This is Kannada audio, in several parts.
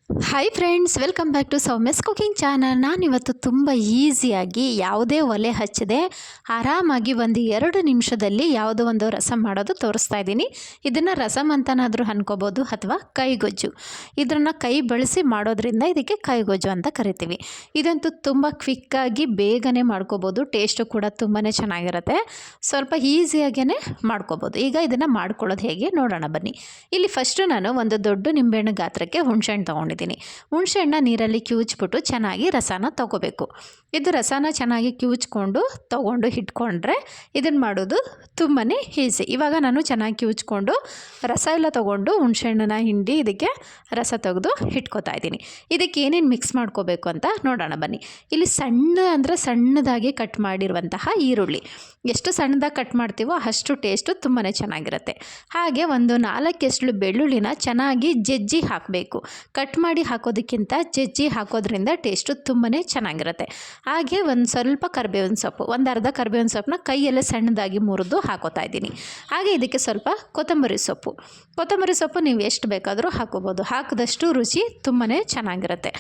Hi friends, welcome back to Soumya's cooking channel. ನಾನಿವತ್ತು ತುಂಬ ಈಸಿಯಾಗಿ ಯಾವುದೇ ಒಲೆ ಹಚ್ಚದೆ ಆರಾಮಾಗಿ 1-2 ನಿಮಿಷದಲ್ಲಿ ಯಾವುದೋ ಒಂದು ರಸಮ್ ಮಾಡೋದು ತೋರಿಸ್ತಾ ಇದ್ದೀನಿ. ಇದನ್ನು ರಸಮ್ ಅಂತನಾದರೂ ಅನ್ಕೋಬೋದು ಅಥವಾ ಕೈಗೊಜ್ಜು. ಇದನ್ನು ಕೈ ಬಳಸಿ ಮಾಡೋದ್ರಿಂದ ಇದಕ್ಕೆ ಕೈಗೊಜ್ಜು ಅಂತ ಕರಿತೀವಿ. ಇದಂತೂ ತುಂಬ ಕ್ವಿಕ್ಕಾಗಿ ಬೇಗನೆ ಮಾಡ್ಕೋಬೋದು. ಟೇಸ್ಟು ಕೂಡ ತುಂಬಾ ಚೆನ್ನಾಗಿರುತ್ತೆ. ಸ್ವಲ್ಪ ಈಸಿಯಾಗೇ ಮಾಡ್ಕೋಬೋದು. ಈಗ ಇದನ್ನು ಮಾಡ್ಕೊಳ್ಳೋದು ಹೇಗೆ ನೋಡೋಣ ಬನ್ನಿ. ಇಲ್ಲಿ ಫಸ್ಟು ನಾನು ಒಂದು ದೊಡ್ಡ ನಿಂಬೆಹಣ್ಣು ಗಾತ್ರಕ್ಕೆ ಹುಣಸೆಹಣ್ಣು ತೊಗೊಂಡಿದ್ದೀನಿ. ಹುಣಸೆಹಣ್ಣ ನೀರಲ್ಲಿ ಕಿವುಚ್ಬಿಟ್ಟು ಚೆನ್ನಾಗಿ ರಸನ ತೊಗೋಬೇಕು. ಇದು ರಸನ ಚೆನ್ನಾಗಿ ಕಿವುಚ್ಕೊಂಡು ತೊಗೊಂಡು ಇಟ್ಕೊಂಡ್ರೆ ಇದನ್ನು ಮಾಡೋದು ತುಂಬಾ ಈಸಿ. ಇವಾಗ ನಾನು ಚೆನ್ನಾಗಿ ಕಿವುಚ್ಕೊಂಡು ರಸ ಎಲ್ಲ ತೊಗೊಂಡು ಹುಣಸೆಹಣ್ಣನ್ನ ಹಿಂಡಿ ಇದಕ್ಕೆ ರಸ ತೆಗೆದು ಇಟ್ಕೋತಾ ಇದ್ದೀನಿ. ಇದಕ್ಕೆ ಏನೇನು ಮಿಕ್ಸ್ ಮಾಡ್ಕೋಬೇಕು ಅಂತ ನೋಡೋಣ ಬನ್ನಿ. ಇಲ್ಲಿ ಸಣ್ಣದಾಗಿ ಕಟ್ ಮಾಡಿರುವಂತಹ ಈರುಳ್ಳಿ, ಎಷ್ಟು ಸಣ್ಣದಾಗಿ ಕಟ್ ಮಾಡ್ತೀವೋ ಅಷ್ಟು ಟೇಸ್ಟು ತುಂಬಾ ಚೆನ್ನಾಗಿರುತ್ತೆ. ಹಾಗೆ ಒಂದು 4 ಎಸಳು ಬೆಳ್ಳುಳ್ಳಿನ ಚೆನ್ನಾಗಿ ಜಜ್ಜಿ ಹಾಕಬೇಕು. ಕಟ್ ಮಾಡಿ ಹಾಕೋದಕ್ಕಿಂತ ಜಜ್ಜಿ ಹಾಕೋದ್ರಿಂದ ಟೇಸ್ಟು ತುಂಬಾ ಚೆನ್ನಾಗಿರುತ್ತೆ. ಹಾಗೆ ಒಂದು ಸ್ವಲ್ಪ ಕರಿಬೇವಿನ ಸೊಪ್ಪು, ಒಂದು ಅರ್ಧ ಕರಿಬೇವಿನ ಸೊಪ್ಪನ್ನ ಕೈಯಲ್ಲೇ ಸಣ್ಣದಾಗಿ ಮುರಿದು ಹಾಕೋತಾ ಇದ್ದೀನಿ. ಹಾಗೆ ಇದಕ್ಕೆ ಸ್ವಲ್ಪ ಕೊತ್ತಂಬರಿ ಸೊಪ್ಪು ನೀವು ಎಷ್ಟು ಬೇಕಾದರೂ ಹಾಕೋಬೋದು. ಹಾಕಿದಷ್ಟು ರುಚಿ ತುಂಬಾ ಚೆನ್ನಾಗಿರುತ್ತೆ.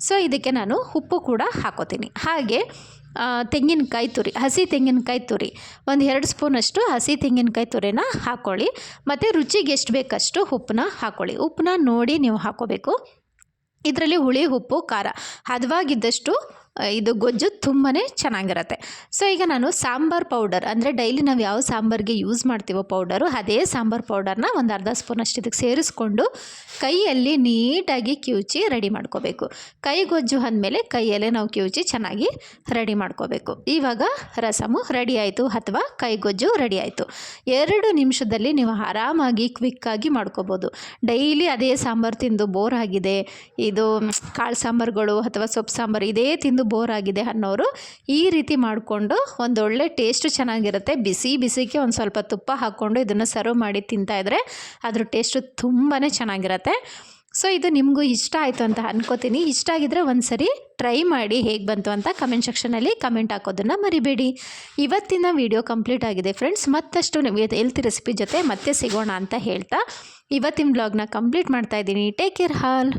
ಸೊ ಇದಕ್ಕೆ ನಾನು ಉಪ್ಪು ಕೂಡ ಹಾಕೋತೀನಿ. ಹಾಗೆ ತೆಂಗಿನಕಾಯಿ ತುರಿ, ಹಸಿ ತೆಂಗಿನಕಾಯಿ ತುರಿ, ಒಂದು 2 ಸ್ಪೂನಷ್ಟು ಹಸಿ ತೆಂಗಿನಕಾಯಿ ತುರಿನ ಹಾಕ್ಕೊಳ್ಳಿ. ಮತ್ತು ರುಚಿಗೆ ಎಷ್ಟು ಬೇಕಷ್ಟು ಉಪ್ಪನ್ನ ಹಾಕ್ಕೊಳ್ಳಿ. ಉಪ್ಪನ್ನ ನೋಡಿ ನೀವು ಹಾಕೋಬೇಕು. ಇದರಲ್ಲಿ ಹುಳಿ, ಉಪ್ಪು, ಖಾರ ಹದವಾಗಿದ್ದಷ್ಟು ಇದು ಗೊಜ್ಜು ತುಂಬಾ ಚೆನ್ನಾಗಿರುತ್ತೆ. ಸೊ ಈಗ ನಾನು ಸಾಂಬಾರ್ ಪೌಡರ್, ಅಂದರೆ ಡೈಲಿ ನಾವು ಯಾವ ಸಾಂಬಾರಿಗೆ ಯೂಸ್ ಮಾಡ್ತೀವೋ ಪೌಡರು, ಅದೇ ಸಾಂಬಾರ್ ಪೌಡರ್ನ ಒಂದು ಅರ್ಧ ಸ್ಪೂನಷ್ಟು ಇದಕ್ಕೆ ಸೇರಿಸ್ಕೊಂಡು ಕೈಯಲ್ಲಿ ನೀಟಾಗಿ ಕಿವುಚಿ ರೆಡಿ ಮಾಡ್ಕೋಬೇಕು. ಕೈಗೊಜ್ಜು ಅಂದಮೇಲೆ ಕೈಯಲ್ಲೇ ನಾವು ಕಿವುಚಿ ಚೆನ್ನಾಗಿ ರೆಡಿ ಮಾಡ್ಕೋಬೇಕು. ಇವಾಗ ರಸಮು ರೆಡಿ ಆಯಿತು ಅಥವಾ ಕೈಗೊಜ್ಜು ರೆಡಿ ಆಯಿತು. 2 ನಿಮಿಷದಲ್ಲಿ ನೀವು ಆರಾಮಾಗಿ ಕ್ವಿಕ್ಕಾಗಿ ಮಾಡ್ಕೋಬೋದು. ಡೈಲಿ ಅದೇ ಸಾಂಬಾರು ತಿಂದು ಬೋರ್ ಆಗಿದೆ, ಇದು ಕಾಳು ಸಾಂಬಾರುಗಳು ಅಥವಾ ಸೊಪ್ಪು ಸಾಂಬಾರು ಇದೇ ತಿಂದು ಬೋರ್ ಆಗಿದೆ ಅನ್ನೋರು ಈ ರೀತಿ ಮಾಡಿಕೊಂಡು ಒಂದೊಳ್ಳೆ ಟೇಸ್ಟು ಚೆನ್ನಾಗಿರುತ್ತೆ. ಬಿಸಿಗೆ ಒಂದು ಸ್ವಲ್ಪ ತುಪ್ಪ ಹಾಕ್ಕೊಂಡು ಇದನ್ನು ಸರ್ವ್ ಮಾಡಿ ತಿಂತಾಯಿದ್ರೆ ಅದ್ರ ಟೇಸ್ಟು ತುಂಬಾ ಚೆನ್ನಾಗಿರುತ್ತೆ. ಸೊ ಇದು ನಿಮಗೂ ಇಷ್ಟ ಆಯಿತು ಅಂತ ಅನ್ಕೋತೀನಿ. ಇಷ್ಟ ಆಗಿದ್ರೆ ಒಂದು ಸರಿ ಟ್ರೈ ಮಾಡಿ ಹೇಗೆ ಬಂತು ಅಂತ ಕಮೆಂಟ್ ಸೆಕ್ಷನಲ್ಲಿ ಕಮೆಂಟ್ ಹಾಕೋದನ್ನು ಮರಿಬೇಡಿ. ಇವತ್ತಿನ ವಿಡಿಯೋ ಕಂಪ್ಲೀಟ್ ಆಗಿದೆ ಫ್ರೆಂಡ್ಸ್. ಮತ್ತಷ್ಟು ಹೆಲ್ತಿ ರೆಸಿಪಿ ಜೊತೆ ಮತ್ತೆ ಸಿಗೋಣ ಅಂತ ಹೇಳ್ತಾ ಇವತ್ತಿನ ಬ್ಲಾಗ್ನ ಕಂಪ್ಲೀಟ್ ಮಾಡ್ತಾಯಿದ್ದೀನಿ. Take care all.